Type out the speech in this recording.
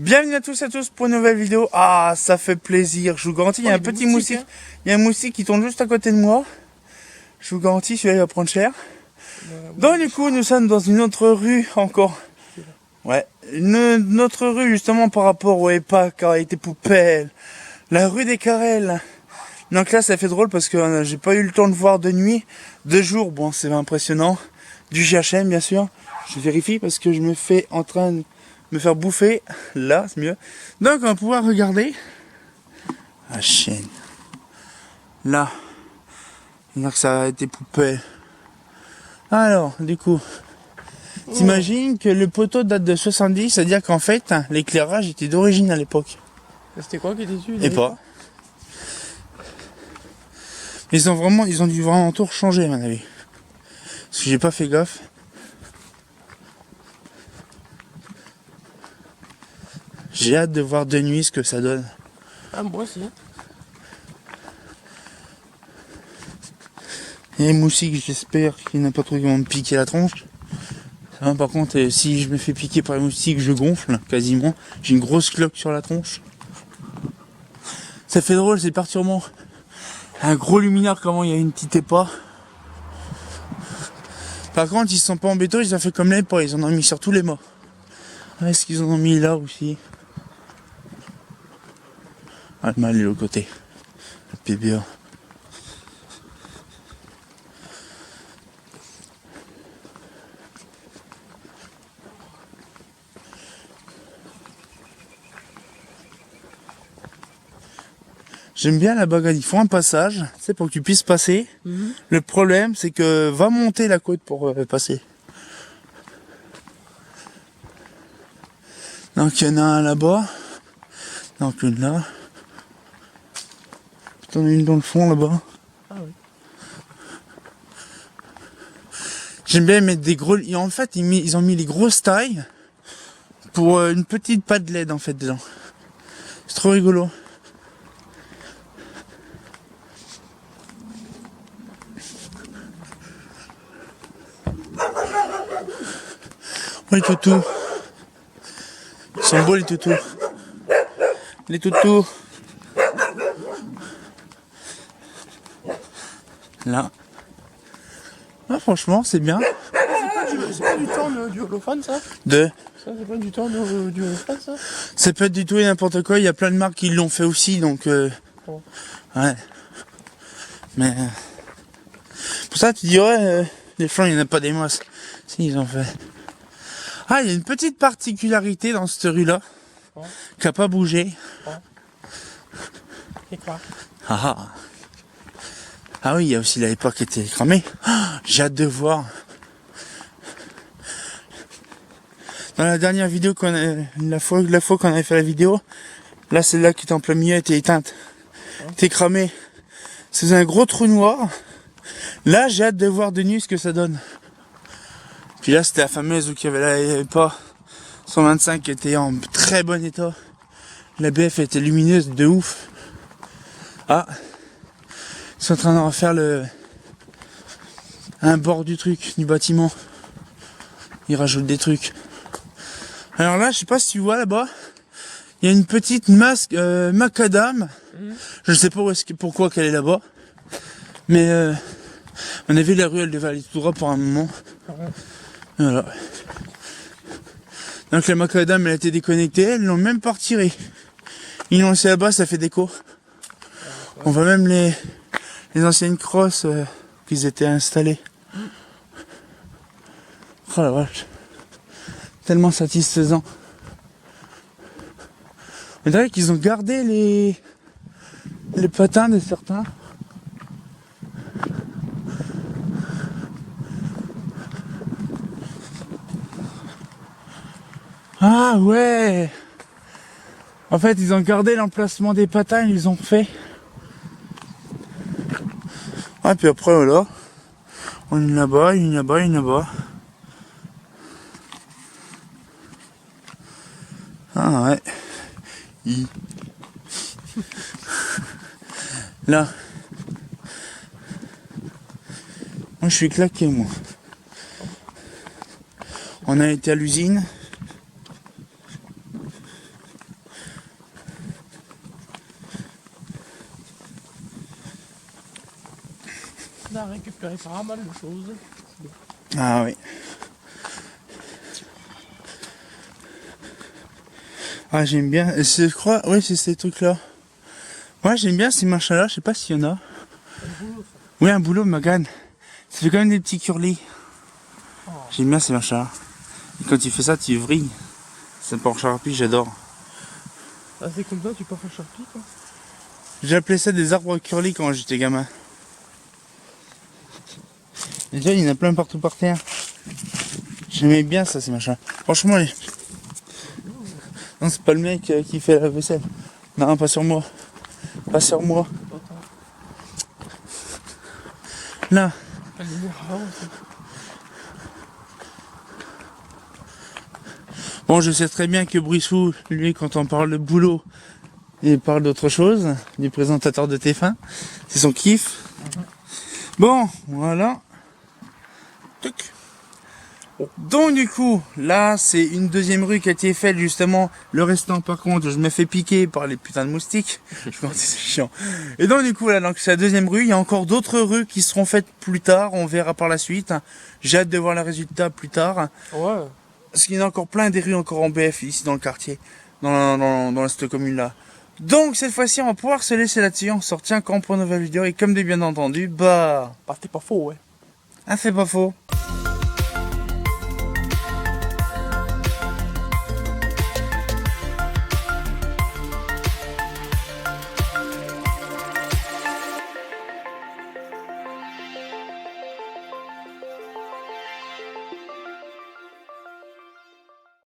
Bienvenue à tous pour une nouvelle vidéo. Ah, ça fait plaisir. Je vous garantis, il y a un petit moustique. Il y a un moustique qui tombe juste à côté de moi. Je vous garantis, celui-là il va prendre cher. Donc du coup, nous sommes dans une autre rue encore. Ouais, une autre rue justement par rapport au EPA, Carré Poubelle. La rue des Carrels. Donc là, ça fait drôle parce que j'ai pas eu le temps de voir de nuit. De jour, bon, c'est impressionnant. Du GHM, bien sûr. Je vérifie parce que je me fais en train de me faire bouffer. Là, c'est mieux. Donc, on va pouvoir regarder la chaîne. Là. Donc, ça a été poubelle. Alors, du coup, t'imagines que le poteau date de 70, c'est-à-dire qu'en fait, l'éclairage était d'origine à l'époque. C'était quoi qui était dessus? Et pas. Ils ont dû vraiment tout changer, à mon avis. Parce que j'ai pas fait gaffe. J'ai hâte de voir de nuit ce que ça donne. Ah, moi aussi. Et les moustiques, j'espère qu'il n'y en a pas trop qui vont me piquer la tronche. Par contre, si je me fais piquer par les moustiques, je gonfle quasiment. J'ai une grosse cloque sur la tronche. Ça fait drôle, c'est perturbant. Un gros luminaire, comment il y a une petite épa. Par contre, ils sont pas en béton, ils ont fait comme l'épa, ils en ont mis sur tous les mâts. Est-ce qu'ils en ont mis là aussi? Ah, le mal est de l'autre côté. Le PBA. J'aime bien la bagade, ils font un passage, c'est pour que tu puisses passer. Le problème, c'est que va monter la côte pour passer. Donc il y en a un là-bas. Donc une là. T'en as une dans le fond là-bas. Ah oui. J'aime bien mettre des gros... Et en fait, ils ont mis les grosses tailles pour une petite patte de LED en fait dedans. C'est trop rigolo. Oh les toutous. Ils sont beaux les toutous. Les toutous. Là. Ah, franchement, c'est bien. C'est pas du temps du holophane, ça? De. Ça, c'est pas du temps du holophane, ça? Ça peut être du tout et n'importe quoi. Il y a plein de marques qui l'ont fait aussi, donc. Oh. Ouais. Mais. Pour ça, tu dirais, les flancs, il n'y en a pas des masses. Si, ils ont fait. Ah, il y a une petite particularité dans cette rue-là. Ouais. Qui n'a pas bougé. Ouais. Et quoi? Ah ah. Ah oui, il y a aussi l'époque qui était cramée. Ah, j'ai hâte de voir. Dans la dernière vidéo la fois qu'on avait fait la vidéo, là celle-là qui était en plein milieu était éteinte. Était cramée. C'est un gros trou noir. Là j'ai hâte de voir de nuit ce que ça donne. Puis là c'était la fameuse où il y avait pas 125 qui était en très bon état. La BF était lumineuse de ouf. Ah, ils sont en train de refaire un bord du truc, du bâtiment. Ils rajoutent des trucs. Alors là, je sais pas si tu vois là-bas, il y a une petite macadam. Je sais pas pourquoi qu'elle est là-bas. Mais on a vu la rue, elle devait aller tout droit pour un moment. Voilà. Donc la macadam, elle a été déconnectée, ils l'ont même pas retirée. Ils l'ont laissé là-bas, ça fait déco. On voit même les anciennes crosses qu'ils étaient installées. Oh la vache. Tellement satisfaisant. On dirait qu'ils ont gardé les patins de certains. Ah ouais. En fait, ils ont gardé l'emplacement des patins, ils les ont fait. Ah, puis après, voilà. On est là-bas, une là-bas, une là-bas. Ah ouais. Là. Moi, je suis claqué, moi. On a été à l'usine. récupéré pas mal de choses. Ah oui. Ah, j'aime bien. Et je crois, oui, c'est ces trucs-là. Ouais, j'aime bien ces machins-là. Je sais pas s'il y en a. Oui, un boulot, Magan. Ça fait quand même des petits curlis. Oh. J'aime bien ces machins-là. Et quand tu fais ça, tu vrilles. C'est pour Sharpie, j'adore. Ah, c'est comme ça, tu peux faire Sharpie, quoi. J'appelais ça des arbres curly quand j'étais gamin. Et déjà, il y en a plein partout par terre. J'aimais bien ça, ces machins. Franchement, les... Non, c'est pas le mec qui fait la vaisselle. Non, pas sur moi. Pas sur moi. Là. Ah, il est marrant, ça. Bon, je sais très bien que Brissou, lui, quand on parle de boulot, il parle d'autre chose, du présentateur de TF1. C'est son kiff. Bon, voilà. Tuc. Donc du coup, là, c'est une deuxième rue qui a été faite, justement. Le restant, par contre, je me fais piquer par les putains de moustiques. Je pense que c'est chiant. Et donc du coup, là, donc c'est la deuxième rue. Il y a encore d'autres rues qui seront faites plus tard. On verra par la suite. J'ai hâte de voir le résultat plus tard. Ouais. Parce qu'il y en a encore plein des rues encore en BF ici dans le quartier, dans cette commune-là. Donc cette fois-ci, on va pouvoir se laisser là-dessus. On se retient quand pour une nouvelle vidéo. Et comme de bien entendu, bah... Bah, t'es pas faux, ouais. Ah, c'est pas faux.